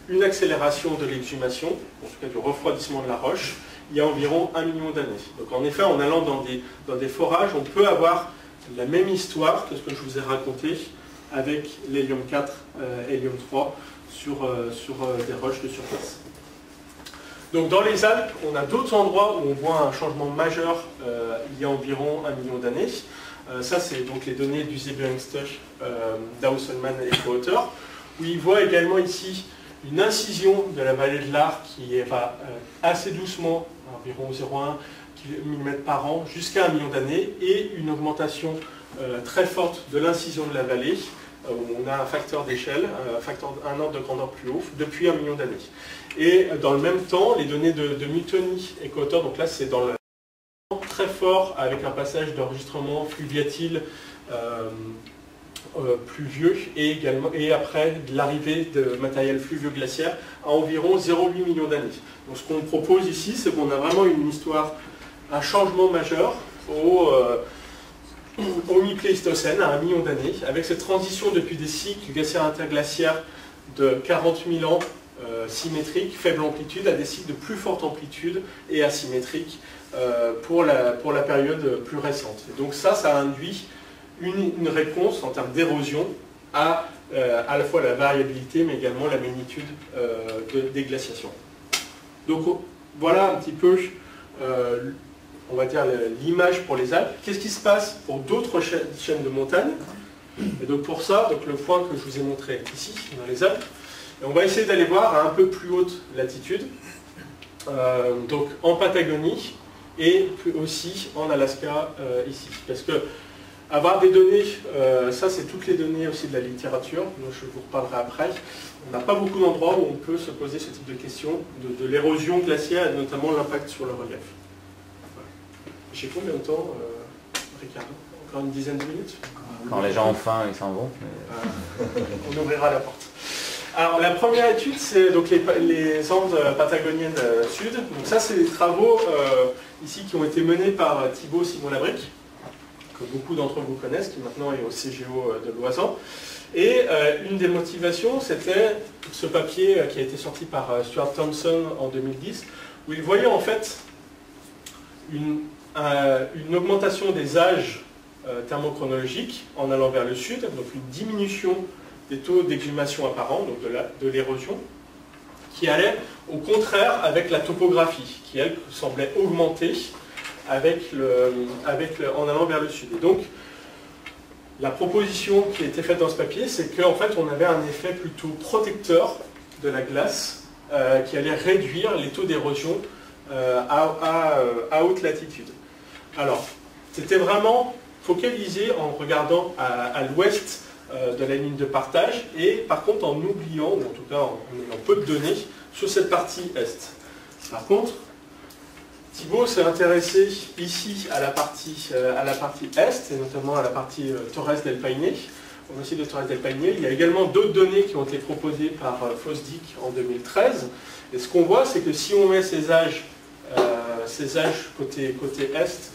B: une accélération de l'exhumation, en tout cas du refroidissement de la roche, il y a environ 1 million d'années. Donc en effet, en allant dans des forages, on peut avoir la même histoire que ce que je vous ai raconté avec l'hélium 4, hélium 3 sur des roches de surface. Donc dans les Alpes, on a d'autres endroits où on voit un changement majeur il y a environ 1 million d'années. Ça, c'est donc les données du Siebenstuch, d'Hausselmann et co-auteurs, où ils voient également ici une incision de la vallée de l'Arc qui va assez doucement, environ 0,1 mm par an, jusqu'à 1 million d'années, et une augmentation très forte de l'incision de la vallée, où on a un facteur d'échelle, un ordre de grandeur plus haut, depuis 1 million d'années. Et dans le même temps, les données de Mutoni et co-auteurs, donc là c'est dans le très fort, avec un passage d'enregistrement fluviatile pluvieux, et après l'arrivée de matériel fluvio-glaciaire à environ 0,8 millions d'années. Donc ce qu'on propose ici, c'est qu'on a vraiment une histoire, un changement majeur au mi-Pléistocène, à 1 million d'années, avec cette transition depuis des cycles glaciaires interglaciaires de 40 000 ans symétriques, faible amplitude, à des cycles de plus forte amplitude et asymétriques pour la période plus récente. Et donc ça induit une réponse en termes d'érosion à la fois la variabilité, mais également la magnitude des glaciations. Donc voilà un petit peu on va dire l'image pour les Alpes. Qu'est-ce qui se passe pour d'autres chaînes de montagnes? Et donc pour ça, le point que je vous ai montré ici, dans les Alpes, et on va essayer d'aller voir à un peu plus haute latitude, donc en Patagonie et aussi en Alaska ici. Parce que avoir des données, ça c'est toutes les données aussi de la littérature, dont je vous reparlerai après. On n'a pas beaucoup d'endroits où on peut se poser ce type de questions, de l'érosion glaciaire et notamment l'impact sur le relief. J'ai combien de temps, Ricardo? Encore une dizaine de minutes?
A: Quand les gens ont faim, ils s'en vont. Mais...
B: on ouvrira la porte. Alors la première étude, c'est donc les Andes patagoniennes sud. Donc ça, c'est des travaux ici qui ont été menés par Thibaut Simon-Labrique, que beaucoup d'entre vous connaissent, qui maintenant est au CGO de Loisan. Et une des motivations, c'était ce papier qui a été sorti par Stuart Thompson en 2010, où il voyait en fait une augmentation des âges thermochronologiques en allant vers le sud, donc une diminution des taux d'exhumation apparents, donc de l'érosion, qui allait au contraire avec la topographie, qui elle semblait augmenter en allant vers le sud. Et donc, la proposition qui a été faite dans ce papier, c'est qu'en fait, on avait un effet plutôt protecteur de la glace qui allait réduire les taux d'érosion à haute latitude. Alors, c'était vraiment focalisé en regardant à l'ouest de la ligne de partage et par contre en oubliant, ou en tout cas en ayant peu de données, sur cette partie est. Par contre, Thibaut s'est intéressé ici à la partie est, et notamment à la partie Torres del Paine, au massif de Torres del Paine. Il y a également d'autres données qui ont été proposées par Fosdick en 2013. Et ce qu'on voit, c'est que si on met ces âges côté est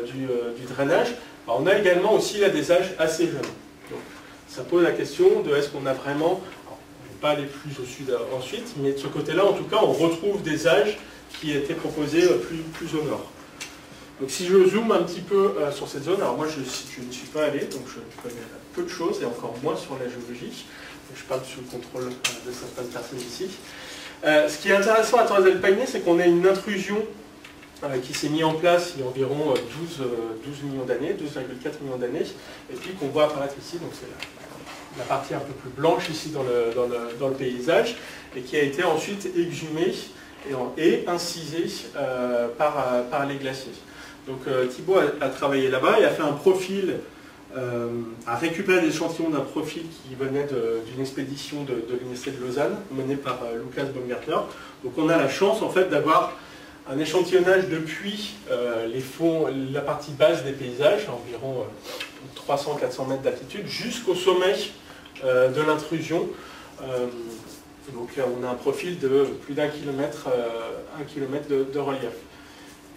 B: du drainage, on a également aussi là des âges assez jeunes. Donc, ça pose la question de est-ce qu'on a vraiment, alors, on ne va pas aller plus au sud ensuite, mais de ce côté-là, en tout cas, on retrouve des âges qui étaient proposés plus au nord. Donc si je zoome un petit peu sur cette zone, alors moi je ne suis pas allé, donc je connais peu de choses, et encore moins sur la géologie. Donc je parle sous le contrôle de certaines personnes ici. Ce qui est intéressant à Torres del Paine, c'est qu'on a une intrusion qui s'est mise en place il y a environ 12 millions d'années, 12,4 millions d'années, et puis qu'on voit apparaître ici, donc c'est la partie un peu plus blanche ici dans le paysage, et qui a été ensuite exhumée et incisée par les glaciers. Donc Thibaut a travaillé là-bas et a fait un profil, a récupéré des échantillons d'un profil qui venait d'une expédition de l'Université de Lausanne, menée par Lukas Baumgartner. Donc on a la chance en fait d'avoir un échantillonnage depuis la partie basse des paysages, à environ 300-400 mètres d'altitude, jusqu'au sommet de l'intrusion. Donc on a un profil de plus d'1 kilomètre, de relief.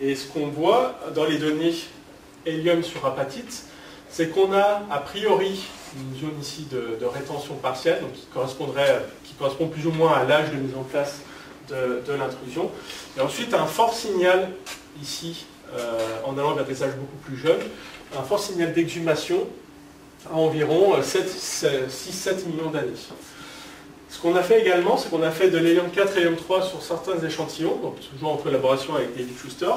B: Et ce qu'on voit dans les données hélium sur apatite, c'est qu'on a a priori une zone ici de rétention partielle, donc qui correspond plus ou moins à l'âge de mise en place de l'intrusion. Et ensuite un fort signal ici, en allant vers des âges beaucoup plus jeunes, un fort signal d'exhumation à environ 6-7 millions d'années. Ce qu'on a fait également, c'est qu'on a fait de l'hélium 4 et l'hélium 3 sur certains échantillons, donc toujours en collaboration avec David Schuster.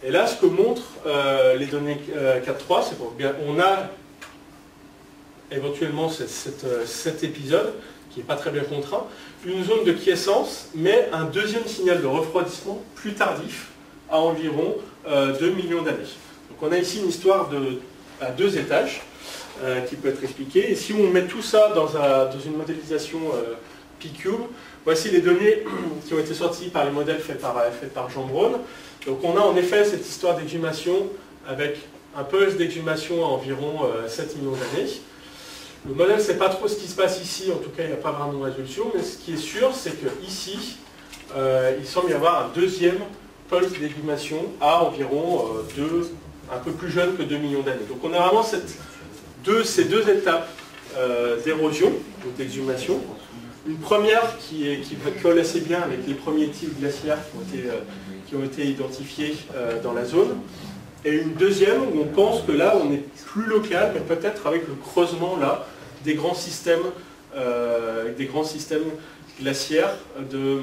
B: Et là, ce que montrent les données 4.3, c'est qu'on a éventuellement cet épisode qui n'est pas très bien contraint, une zone de quiescence, mais un deuxième signal de refroidissement plus tardif, à environ 2 millions d'années. Donc on a ici une histoire à 2 étages qui peut être expliquée. Et si on met tout ça dans une modélisation P-Cube, voici les données qui ont été sorties par les modèles faits par Jean Braun. Donc on a en effet cette histoire d'exhumation avec un pulse d'exhumation à environ 7 millions d'années. Le modèle ne sait pas trop ce qui se passe ici, en tout cas il n'y a pas vraiment de résolution, mais ce qui est sûr, c'est qu'ici, il semble y avoir un deuxième pulse d'exhumation à environ un peu plus jeune que 2 millions d'années. Donc on a vraiment ces deux étapes d'érosion, donc d'exhumation. Une première qui colle assez bien avec les premiers types glaciaires qui ont été identifiés dans la zone. Et une deuxième où on pense que là on est plus local, mais peut-être avec le creusement là des grands systèmes glaciaires de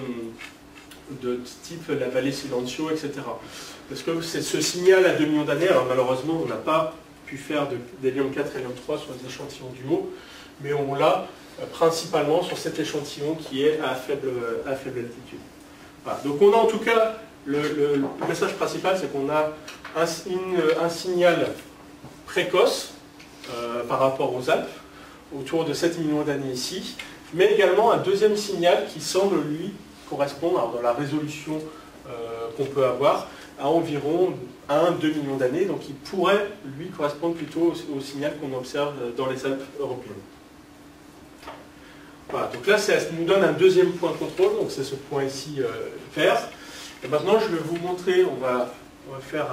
B: type la vallée Silencio, etc. Parce que c'est ce signal à 2 millions d'années, alors malheureusement on n'a pas pu faire d'hélium 4 et hélium 3 sur les échantillons du haut, mais on l'a principalement sur cet échantillon qui est à faible altitude. Voilà. Donc on a en tout cas, le message principal, c'est qu'on a un signal précoce par rapport aux Alpes, autour de 7 millions d'années ici, mais également un deuxième signal qui semble lui correspondre, alors dans la résolution qu'on peut avoir, à environ 1-2 millions d'années, donc il pourrait lui correspondre plutôt au signal qu'on observe dans les Alpes européennes. Voilà, donc là ça nous donne un deuxième point de contrôle, donc c'est ce point ici vert. Et maintenant je vais vous montrer, on va faire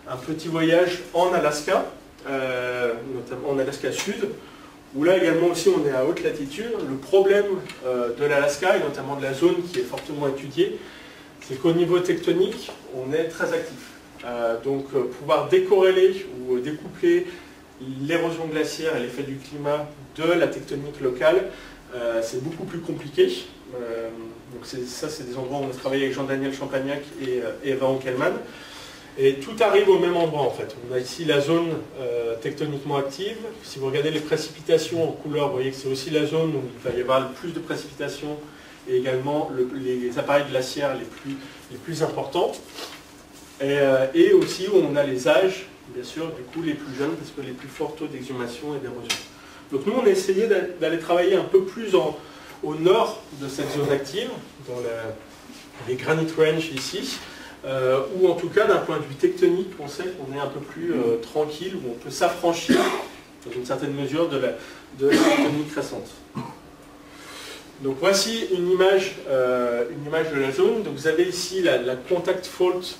B: un petit voyage en Alaska, notamment en Alaska Sud, où là également aussi on est à haute latitude. Le problème de l'Alaska, et notamment de la zone qui est fortement étudiée, c'est qu'au niveau tectonique, on est très actif. Donc pouvoir décorréler ou découpler l'érosion glaciaire et l'effet du climat de la tectonique locale, c'est beaucoup plus compliqué. Donc ça, c'est des endroits où on a travaillé avec Jean-Daniel Champagnac et Eva Enkelman. Et tout arrive au même endroit en fait. On a ici la zone tectoniquement active. Si vous regardez les précipitations en couleur, vous voyez que c'est aussi la zone où il va y avoir le plus de précipitations et également les appareils glaciaires les plus importants. Et aussi où on a les âges, bien sûr, du coup les plus jeunes, parce que les plus forts taux d'exhumation et d'érosion. Donc nous, on a essayé d'aller travailler un peu plus au nord de cette zone active, dans les Granite Range ici, ou en tout cas d'un point de vue tectonique, on sait qu'on est un peu plus tranquille, où on peut s'affranchir dans une certaine mesure de la tectonique récente. Donc voici une image de la zone. Donc vous avez ici la contact fault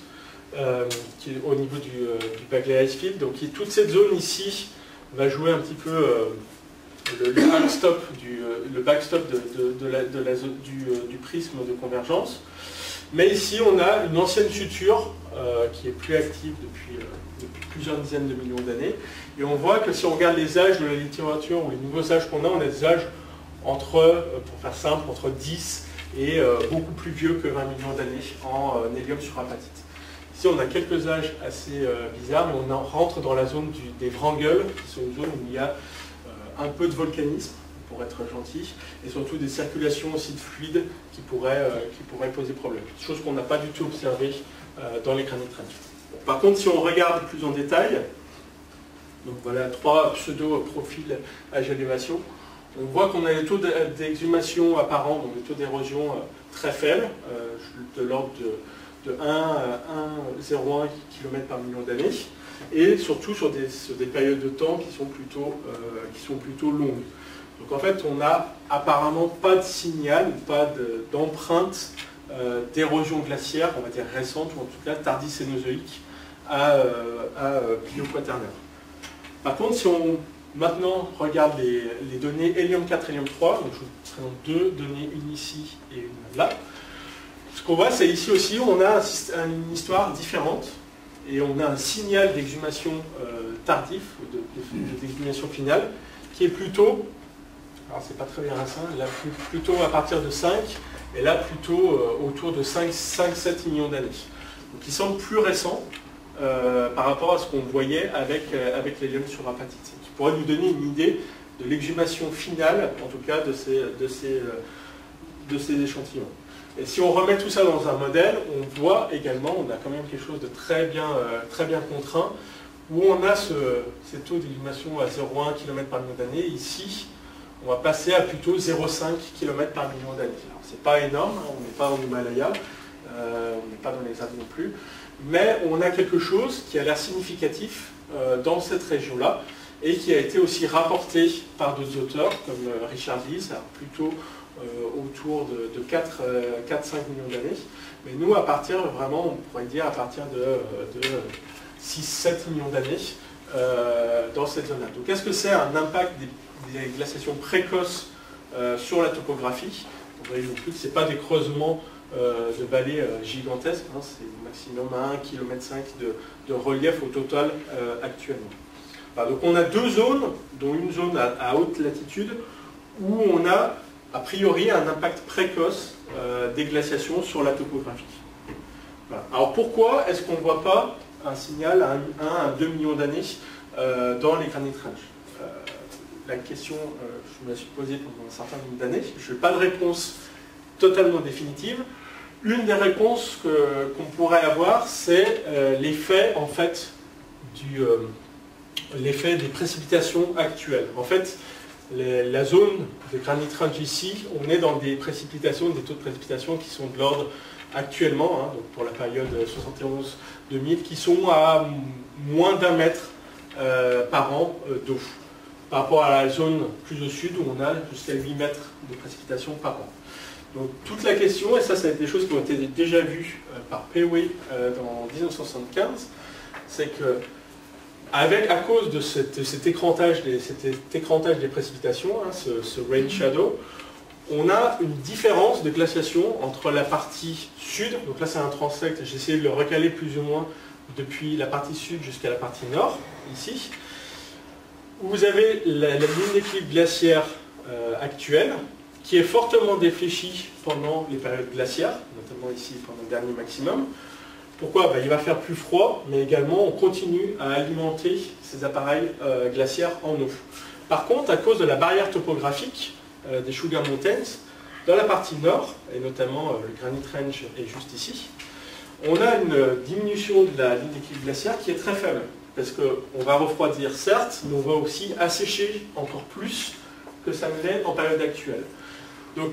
B: qui est au niveau du Bagley Icefield. Donc toute cette zone ici va jouer un petit peu le backstop du prisme de convergence. Mais ici, on a une ancienne suture qui est plus active depuis plusieurs dizaines de millions d'années. Et on voit que si on regarde les âges de la littérature, ou les nouveaux âges qu'on a, on a des âges entre, pour faire simple, entre 10 et beaucoup plus vieux que 20 millions d'années en hélium sur apatite. Ici, on a quelques âges assez bizarres, mais on rentre dans la zone des Wrangell, qui sont une zone où il y a un peu de volcanisme, pour être gentil, et surtout des circulations aussi de fluides qui pourraient poser problème. Chose qu'on n'a pas du tout observée dans les Granite Range. Bon, par contre, si on regarde plus en détail, donc voilà 3 pseudo-profils âge élévation, on voit qu'on a des taux d'exhumation apparents, donc des taux d'érosion très faibles, de l'ordre de 1 à 1,01 km par million d'années, et surtout sur des périodes de temps qui sont plutôt longues. Donc en fait, on n'a apparemment pas de signal, pas d'empreinte d'érosion glaciaire, on va dire récente, ou en tout cas tardicénozoïque, à Plio quaternaire. Par contre, si on maintenant regarde les données hélium 4 et hélium 3, donc je vous présente 2 données, une ici et une là, ce qu'on voit, c'est ici aussi, on a une histoire différente, et on a un signal d'exhumation tardif, d'exhumation finale, qui est plutôt, alors c'est pas très bien à ça, là plutôt à partir de 5, et là plutôt autour de 5-7 millions d'années. Donc il semble plus récent par rapport à ce qu'on voyait avec l'hélium sur apatite, qui pourrait nous donner une idée de l'exhumation finale, en tout cas de ces échantillons. Et si on remet tout ça dans un modèle, on voit également, on a quand même quelque chose de très bien contraint, où on a ces taux d'exhumation à 0,1 km par million d'années. Ici, on va passer à plutôt 0,5 km par million d'années. Alors, c'est pas énorme, hein, on n'est pas en Himalaya, on n'est pas dans les Alpes non plus, mais on a quelque chose qui a l'air significatif dans cette région-là, et qui a été aussi rapporté par d'autres auteurs, comme Richard Lees, plutôt autour de 4-5 millions d'années. Mais nous, à partir, vraiment, on pourrait dire à partir de 6-7 millions d'années dans cette zone-là. Donc, qu'est-ce que c'est un impact des glaciations précoces sur la topographie? Vous voyez, ce n'est pas des creusements de vallées gigantesques, hein, c'est maximum à 1,5 km de relief au total actuellement. Alors, donc on a deux zones, dont une zone à haute latitude, où on a a priori un impact précoce des glaciations sur la topographie. Voilà. Alors pourquoi est-ce qu'on ne voit pas un signal à 1 à 2 millions d'années dans les Granite Range? La question, je me la suis posée pendant un certain nombre d'années, je n'ai pas de réponse totalement définitive. Une des réponses qu'on pourrait avoir, c'est l'effet en fait l'effet des précipitations actuelles. En fait, la zone de Granite Range ici, on est dans des précipitations, des taux de précipitation qui sont de l'ordre actuellement, hein, donc pour la période 71-2000, qui sont à moins d'1 mètre par an d'eau, par rapport à la zone plus au sud où on a jusqu'à 8 mètres de précipitation par an. Donc toute la question, et ça c'est des choses qui ont été déjà vues par Peway en 1975, c'est que à cause de cet écrantage des précipitations, hein, ce rain shadow, on a une différence de glaciation entre la partie sud, donc là c'est un transect, j'ai essayé de le recaler plus ou moins depuis la partie sud jusqu'à la partie nord, ici, où vous avez la ligne d'équilibre glaciaire actuelle, qui est fortement défléchie pendant les périodes glaciaires, notamment ici pendant le dernier maximum. Pourquoi? Il va faire plus froid, mais également on continue à alimenter ces appareils glaciaires en eau. Par contre, à cause de la barrière topographique des Sugar Mountains, dans la partie nord, et notamment le Granite Range est juste ici, on a une diminution de la ligne d'équilibre glaciaire qui est très faible. Parce qu'on va refroidir certes, mais on va aussi assécher encore plus que ça ne l'est en période actuelle. Donc,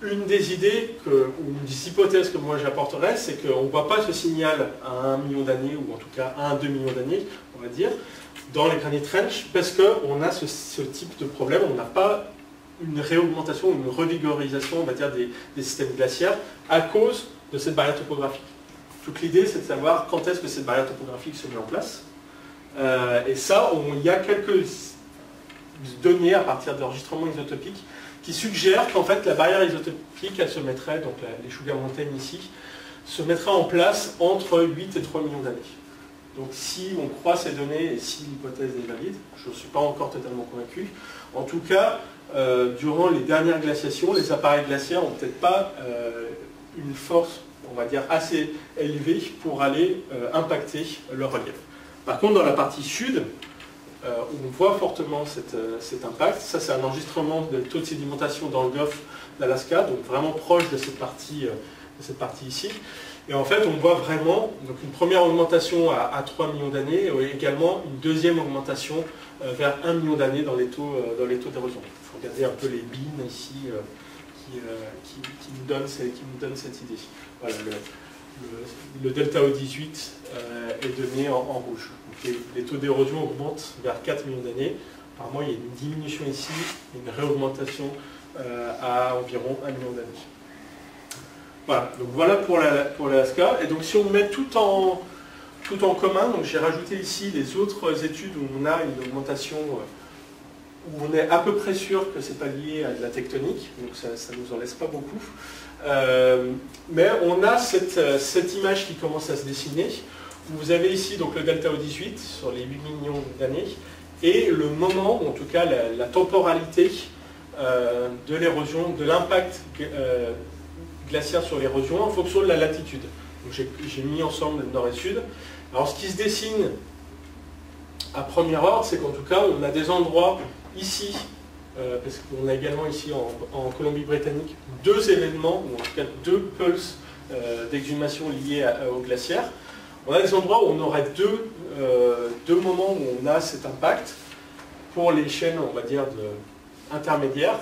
B: une des idées, ou une des hypothèses que moi j'apporterais, c'est qu'on ne voit pas ce signal à 1 million d'années, ou en tout cas à 1 à 2 millions d'années, on va dire, dans les Granite Range, parce qu'on a ce type de problème, on n'a pas une réaugmentation, une revigorisation, on va dire, des systèmes glaciaires à cause de cette barrière topographique. Toute l'idée, c'est de savoir quand est-ce que cette barrière topographique se met en place. Et ça, il y a quelques données à partir d'enregistrements isotopiques qui suggèrent qu'en fait la barrière isotopique, elle se mettrait, donc les Sugar Mountains ici, se mettra en place entre 8 et 3 millions d'années. Donc si on croit ces données et si l'hypothèse est valide, je ne suis pas encore totalement convaincu, en tout cas, durant les dernières glaciations, les appareils glaciaires n'ont peut-être pas une force, on va dire, assez élevée pour aller impacter le relief. Par contre, dans la partie sud, on voit fortement cet impact. Ça, c'est un enregistrement de taux de sédimentation dans le golfe d'Alaska, donc vraiment proche de cette partie ici. Et en fait, on voit vraiment donc une première augmentation à 3 millions d'années et également une deuxième augmentation vers 1 million d'années dans les taux d'érosion. Il faut regarder un peu les bines ici qui nous donnent cette idée. Voilà, le delta O18 est donné en rouge. Donc les taux d'érosion augmentent vers 4 millions d'années. Apparemment, il y a une diminution ici, une réaugmentation à environ 1 million d'années. Voilà, donc voilà pour l'Alaska. Et donc si on met tout en commun, donc j'ai rajouté ici les autres études où on a une augmentation, où on est à peu près sûr que ce n'est pas lié à de la tectonique, donc ça ne nous en laisse pas beaucoup. Mais on a cette image qui commence à se dessiner. Vous avez ici donc le delta O18 sur les 8 millions d'années et le moment, ou en tout cas la temporalité de l'érosion, de l'impact glaciaire sur l'érosion en fonction de la latitude. Donc j'ai mis ensemble le nord et sud. Alors ce qui se dessine à premier ordre, c'est qu'en tout cas on a des endroits ici parce qu'on a également ici en Colombie-Britannique 2 événements, ou en tout cas 2 pulses d'exhumation liés au glaciaire. On a des endroits où on aurait deux moments où on a cet impact pour les chaînes, on va dire, intermédiaires.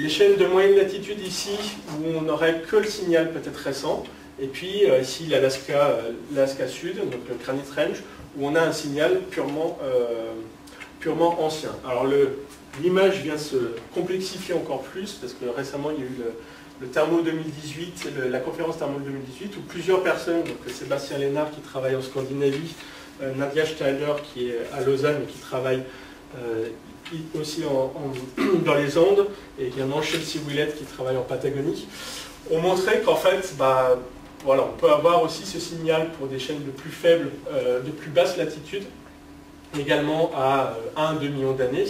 B: Les chaînes de moyenne latitude ici, où on n'aurait que le signal peut-être récent, et puis ici l'Alaska Sud, donc le Granite Range, où on a un signal purement ancien. Alors l'image vient se complexifier encore plus, parce que récemment il y a eu le Thermo 2018, la conférence Thermo 2018, où plusieurs personnes, donc Sébastien Lénard qui travaille en Scandinavie, Nadia Schneider qui est à Lausanne et qui travaille aussi dans les Andes, et également Chelsea Willett qui travaille en Patagonie, ont montré qu'en fait, voilà, on peut avoir aussi ce signal pour des chaînes de plus faibles, de plus basse latitude, également à 1-2 millions d'années,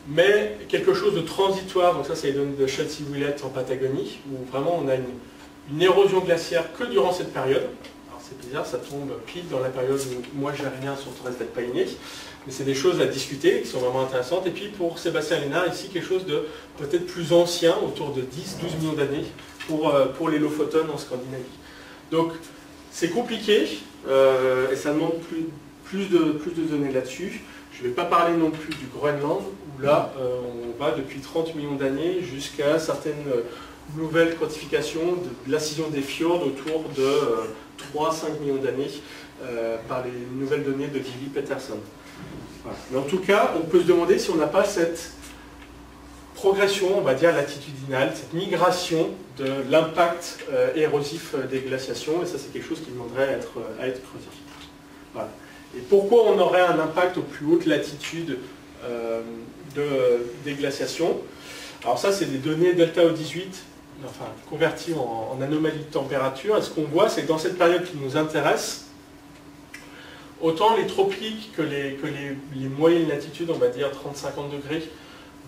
B: mais quelque chose de transitoire. Donc ça, c'est les données de Chelsea Willett en Patagonie, où vraiment on a une érosion glaciaire que durant cette période. Alors c'est bizarre, ça tombe pile dans la période où moi j'ai rien sur Torres del Paine, mais c'est des choses à discuter qui sont vraiment intéressantes. Et puis pour Sébastien Lénard, ici quelque chose de peut-être plus ancien, autour de 10-12 millions d'années, pour les Lofoten en Scandinavie. Donc c'est compliqué, et ça demande plus de données là-dessus. Je ne vais pas parler non plus du Groenland, où là, on va depuis 30 millions d'années jusqu'à certaines nouvelles quantifications de l'acision des fjords autour de 3-5 millions d'années par les nouvelles données de Vivi Peterson. Voilà. Mais en tout cas, on peut se demander si on n'a pas cette progression, on va dire, latitudinale, cette migration de l'impact érosif des glaciations, et ça c'est quelque chose qui demanderait à être creusé. Voilà. Et pourquoi on aurait un impact aux plus hautes latitudes des glaciations? Alors ça, c'est des données delta O18, enfin converties en anomalies de température. Et ce qu'on voit, c'est que dans cette période qui nous intéresse, autant les tropiques que les moyennes latitudes, on va dire 30-50 degrés,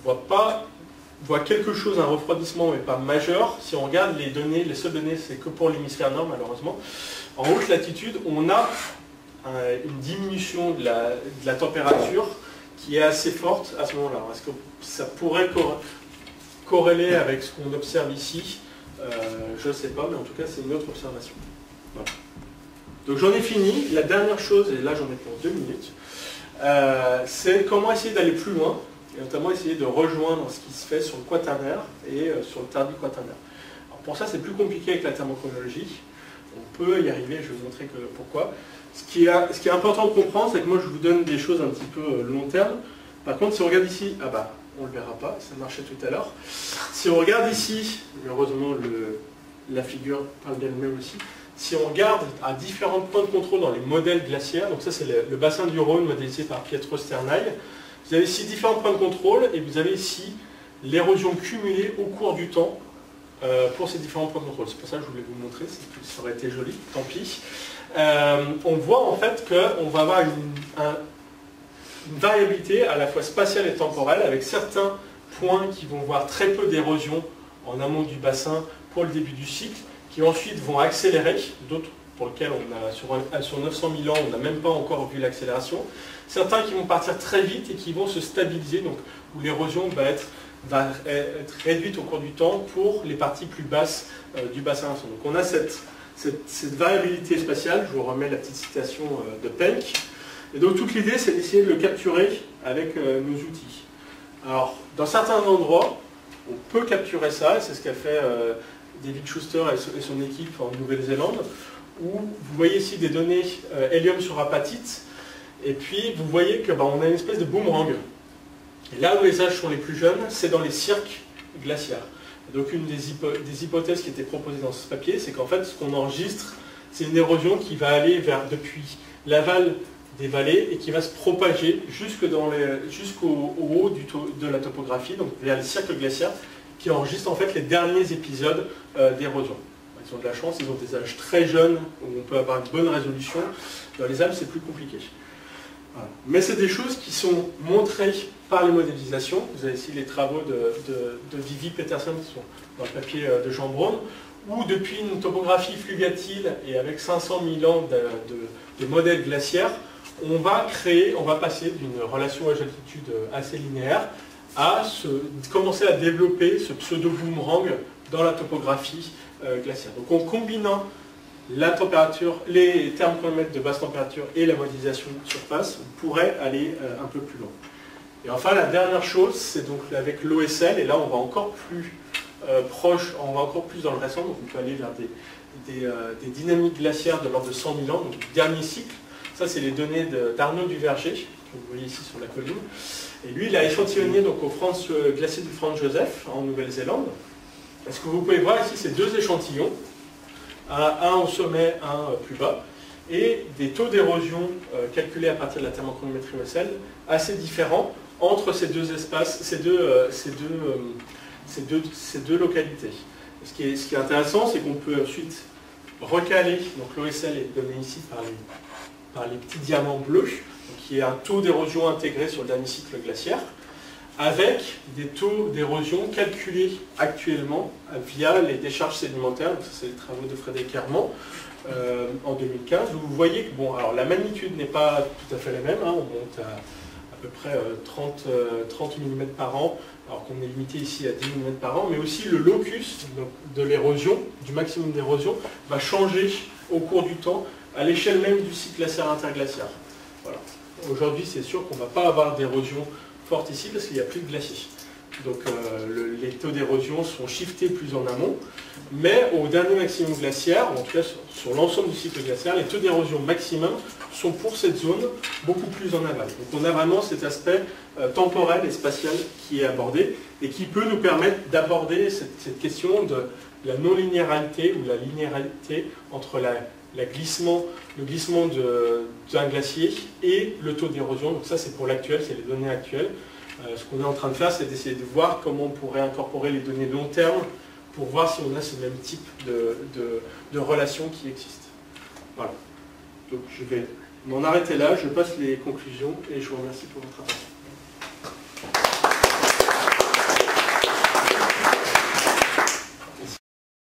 B: voient quelque chose, un refroidissement, mais pas majeur. Si on regarde les données, les seules données, c'est que pour l'hémisphère nord, malheureusement. En haute latitude, on a une diminution de la température qui est assez forte à ce moment-là. Est-ce que ça pourrait corréler avec ce qu'on observe ici? Je ne sais pas, mais en tout cas c'est une autre observation. Voilà. Donc j'en ai fini. La dernière chose, et là j'en ai pour 2 minutes, c'est comment essayer d'aller plus loin, et notamment essayer de rejoindre ce qui se fait sur le quaternaire et sur le tardi-quaternaire. Alors pour ça c'est plus compliqué avec la thermochronologie. On peut y arriver, je vais vous montrer pourquoi. Ce qui est important de comprendre, c'est que moi je vous donne des choses un petit peu long terme. Par contre, si on regarde ici, on ne le verra pas, ça marchait tout à l'heure. Si on regarde ici, heureusement la figure parle d'elle-même aussi, si on regarde à différents points de contrôle dans les modèles glaciaires, donc ça c'est le bassin du Rhône modélisé par Pietro Sternai, vous avez ici différents points de contrôle et vous avez ici l'érosion cumulée au cours du temps pour ces différents points de contrôle. C'est pour ça que je voulais vous montrer, ça aurait été joli, tant pis. On voit en fait qu'on va avoir une variabilité à la fois spatiale et temporelle, avec certains points qui vont voir très peu d'érosion en amont du bassin pour le début du cycle, qui ensuite vont accélérer, d'autres pour lesquels on a sur 900 000 ans, on n'a même pas encore vu l'accélération, certains qui vont partir très vite et qui vont se stabiliser, donc où l'érosion va être réduite au cours du temps pour les parties plus basses du bassin. Donc on a cette variabilité spatiale. Je vous remets la petite citation de Penck. Et donc toute l'idée, c'est d'essayer de le capturer avec nos outils. Alors, dans certains endroits, on peut capturer ça, et c'est ce qu'a fait David Schuster et son équipe en Nouvelle-Zélande, où vous voyez ici des données hélium sur apatite, et puis vous voyez que on a une espèce de boomerang. Et là où les âges sont les plus jeunes, c'est dans les cirques glaciaires. Donc une des hypothèses qui était proposée dans ce papier, c'est qu'en fait ce qu'on enregistre, c'est une érosion qui va aller depuis l'aval des vallées et qui va se propager jusqu'au haut de la topographie, donc vers les cirques glaciaires, qui enregistrent en fait les derniers épisodes d'érosion. Ils ont de la chance, ils ont des âges très jeunes, où on peut avoir une bonne résolution. Dans les Alpes, c'est plus compliqué. Voilà. Mais c'est des choses qui sont montrées par les modélisations. Vous avez ici les travaux de Vivi Peterson qui sont dans le papier de Jean Braun, où depuis une topographie fluviatile et avec 500 000 ans de modèles glaciaires, on va passer d'une relation âge-altitude assez linéaire à commencer à développer ce pseudo-boomerang dans la topographie glaciaire. Donc en combinant la température, les thermochronomètres de basse température et la modélisation de surface, on pourrait aller un peu plus loin. Et enfin, la dernière chose, c'est donc avec l'OSL, et là on va encore plus proche, on va encore plus dans le récent, donc on peut aller vers des dynamiques glaciaires de l'ordre de 100 000 ans, donc dernier cycle. Ça, c'est les données d'Arnaud Duverger, que vous voyez ici sur la colline. Et lui, il a échantillonné donc, au glacier du Franz Joseph, en Nouvelle-Zélande. Et ce que vous pouvez voir ici, c'est deux échantillons, un au sommet, un plus bas, et des taux d'érosion calculés à partir de la thermochronométrie OSL assez différents entre ces deux espaces, ces deux localités. Ce qui est intéressant, c'est qu'on peut ensuite recaler, donc l'OSL est donné ici par les petits diamants bleus, qui est un taux d'érosion intégré sur le dernier cycle glaciaire, avec des taux d'érosion calculés actuellement via les décharges sédimentaires, donc ça c'est les travaux de Frédéric Herman en 2015. Vous voyez que bon, alors la magnitude n'est pas tout à fait la même, hein, on monte à peu près 30 mm par an, alors qu'on est limité ici à 10 mm par an, mais aussi le locus de l'érosion, du maximum d'érosion, va changer au cours du temps à l'échelle même du cycle glaciaire interglaciaire. Voilà. Aujourd'hui, c'est sûr qu'on ne va pas avoir d'érosion forte ici parce qu'il n'y a plus de glaciers. Donc les taux d'érosion sont shiftés plus en amont, mais au dernier maximum glaciaire, en tout cas sur l'ensemble du cycle glaciaire, les taux d'érosion maximum sont pour cette zone beaucoup plus en aval. Donc on a vraiment cet aspect temporel et spatial qui est abordé et qui peut nous permettre d'aborder cette question de la non-linéarité ou la linéarité entre le glissement d'un glacier et le taux d'érosion. Donc ça c'est pour l'actuel, c'est les données actuelles. Ce qu'on est en train de faire, c'est d'essayer de voir comment on pourrait incorporer les données long terme pour voir si on a ce même type de relation qui existe. Voilà. Donc je vais m'en arrêter là, je passe les conclusions et je vous remercie pour votre attention.